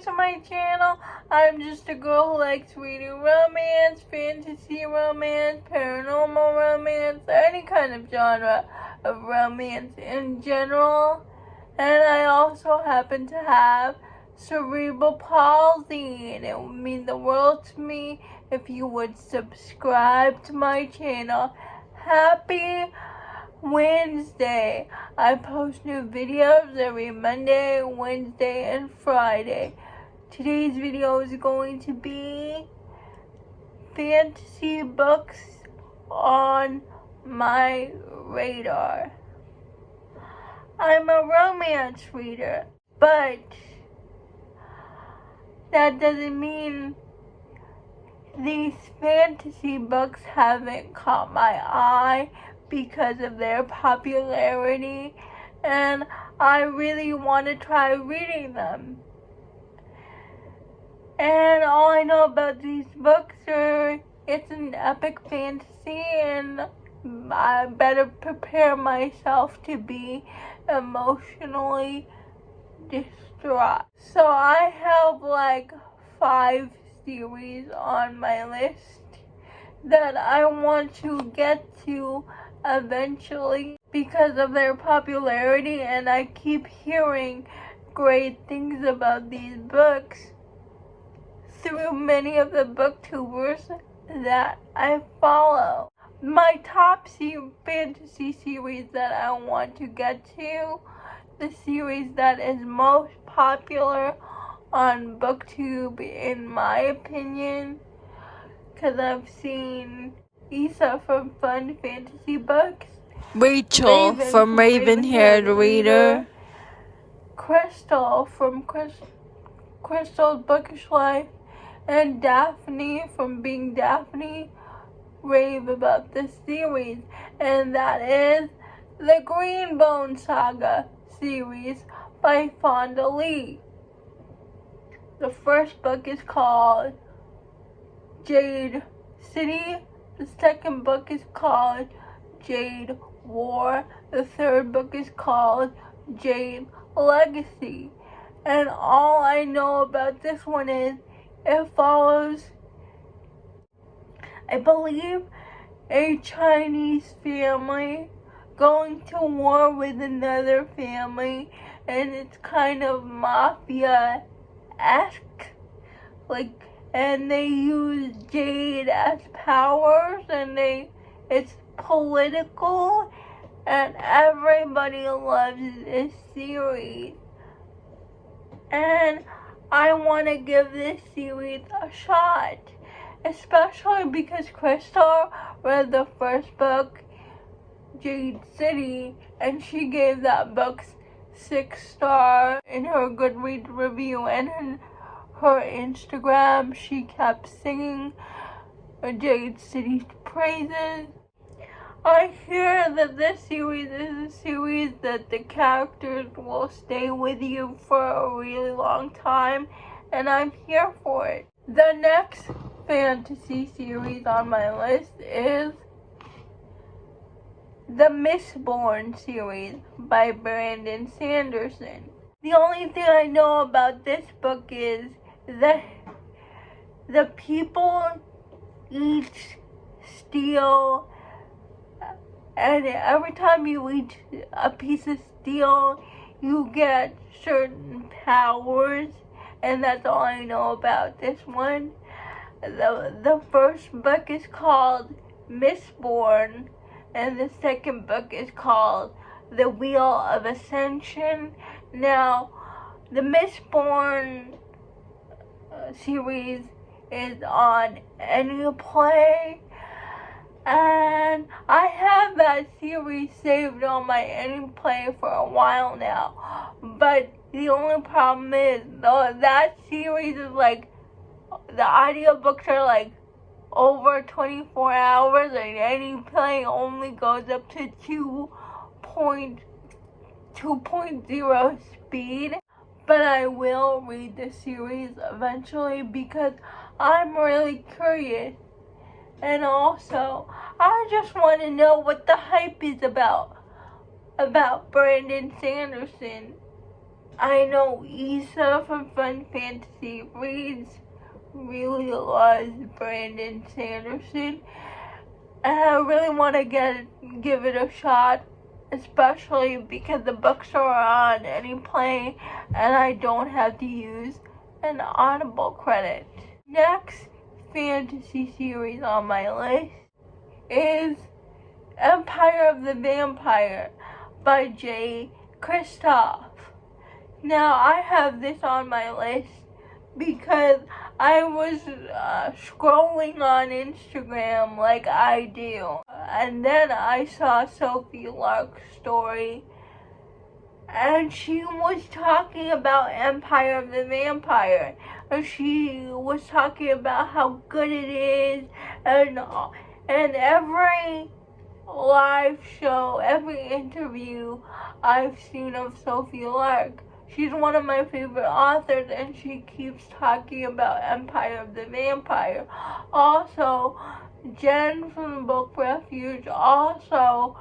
to my channel. I'm just a girl who likes reading romance, fantasy romance, paranormal romance, any kind of genre of romance in general. And I also happen to have cerebral palsy, and it would mean the world to me if you would subscribe to my channel. Happy Wednesday. I post new videos every Monday, Wednesday, and Friday. Today's video is going to be fantasy books on my radar. I'm a romance reader, but that doesn't mean these fantasy books haven't caught my eye because of their popularity, and I really want to try reading them. And all I know about these books are it's an epic fantasy, and I better prepare myself to be emotionally distraught. So I have like 5 series on my list that I want to get to eventually because of their popularity, and I keep hearing great things about these books through many of the booktubers that I follow. My top fantasy series that I want to get to, the series that is most popular on Booktube in my opinion, because I've seen Isa from Fun Fantasy Books, Rachel from Raven-Haired Reader, Crystal from Crystal's Bookish Life, and Daphne from Being Daphne rave about this series, and that is the Greenbone Saga series by Fonda Lee. The first book is called Jade City. The second book is called Jade War. The third book is called Jade Legacy. And all I know about this one is it follows, I believe, a Chinese family going to war with another family, and it's kind of mafia-esque, and they use jade as powers, and it's political, and everybody loves this series. And I want to give this series a shot, especially because Crystal read the first book, Jade City, and she gave that book 6 stars in her Goodreads review, and in her Instagram she kept singing Jade City's praises. I hear that this series is a series that the characters will stay with you for a really long time, and I'm here for it. The next fantasy series on my list is the Misborn series by Brandon Sanderson. The only thing I know about this book is that the people each steal, and every time you eat a piece of steel, you get certain powers, and that's all I know about this one. The first book is called Misborn, and the second book is called The Wheel of Ascension. Now, the Misborn series is on Anyplay, and I have that series saved on my Anyplay for a while now. But the only problem is, though, that series is like, the audiobooks are like over 24 hours, and Anyplay only goes up to 2.0 speed. But I will read the series eventually because I'm really curious. And also, I just want to know what the hype is about Brandon Sanderson. I know Issa from Fun Fantasy Reads really loves Brandon Sanderson, and I really want to give it a shot, especially because the books are on Anyplay and I don't have to use an Audible credit. Next fantasy series on my list is Empire of the Vampire by J. Kristoff. Now, I have this on my list because I was scrolling on Instagram like I do, and then I saw Sophie Lark's story, and she was talking about Empire of the Vampire, and she was talking about how good it is, and every live show, every interview I've seen of Sophie Lark, she's one of my favorite authors, and she keeps talking about Empire of the Vampire. Also, Jen from Book Refuge also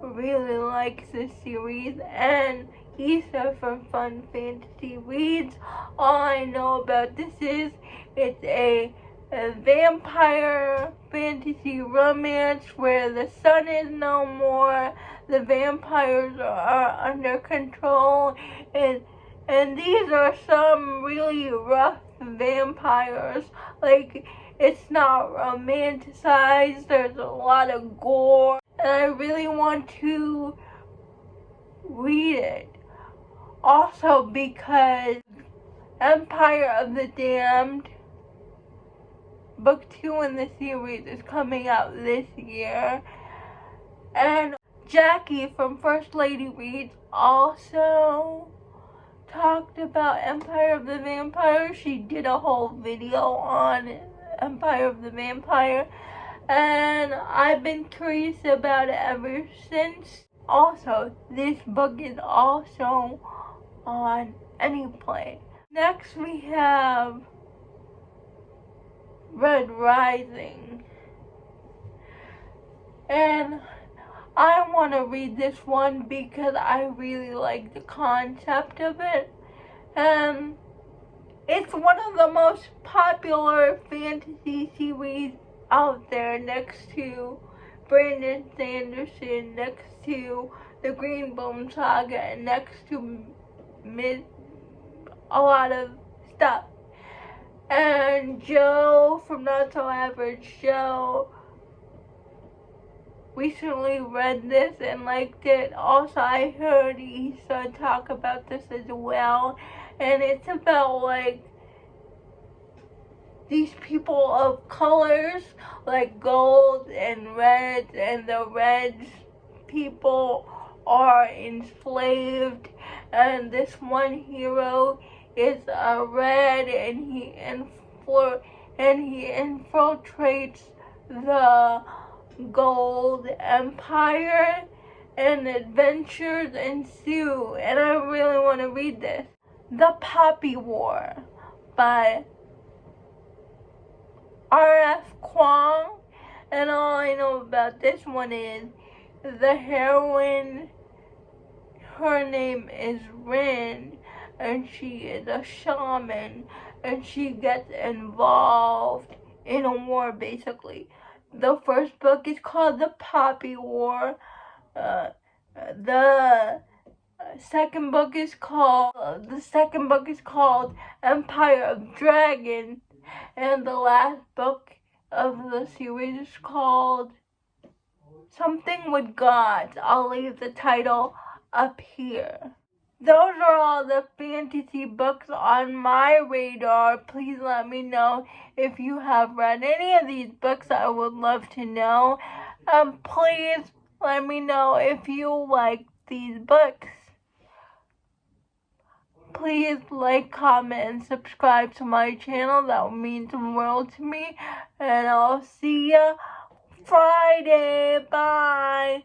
really likes this series, and Issa from Fun Fantasy Reads. All I know about this is it's a vampire fantasy romance where the sun is no more, the vampires are under control, and these are some really rough vampires. Like, it's not romanticized, there's a lot of gore, and I really want to read it. Also because Empire of the Damned Book 2 in the series is coming out this year, and Jackie from First Lady Reads also talked about Empire of the Vampire. She did a whole video on Empire of the Vampire, and I've been curious about it ever since. Also, this book is also on Anyplay. Next we have Red Rising, and I want to read this one because I really like the concept of it, and it's one of the most popular fantasy series out there, next to Brandon Sanderson, next to the Greenbone Saga, and next to a lot of stuff. And Joe from Not So Average Joe recently read this and liked it. Also, I heard Issa talk about this as well, and it's about like these people of colors, like gold and red, and the reds people are enslaved, and this one hero is a red, and he infiltrates the Gold Empire, and adventures ensue, and I really want to read this. The Poppy War by R.F. Kuang, and all I know about this one is the heroine, her name is Rin, and she is a shaman, and she gets involved in a war, basically. The first book is called The Poppy War. The second book is called Empire of Dragons, and the last book of the series is called Something with Gods. I'll leave the title up here. Those are all the fantasy books on my radar. Please let me know if you have read any of these books. I would love to know. Please let me know if you like these books. Please like, comment, and subscribe to my channel. That would mean the world to me. And I'll see ya Friday. Bye.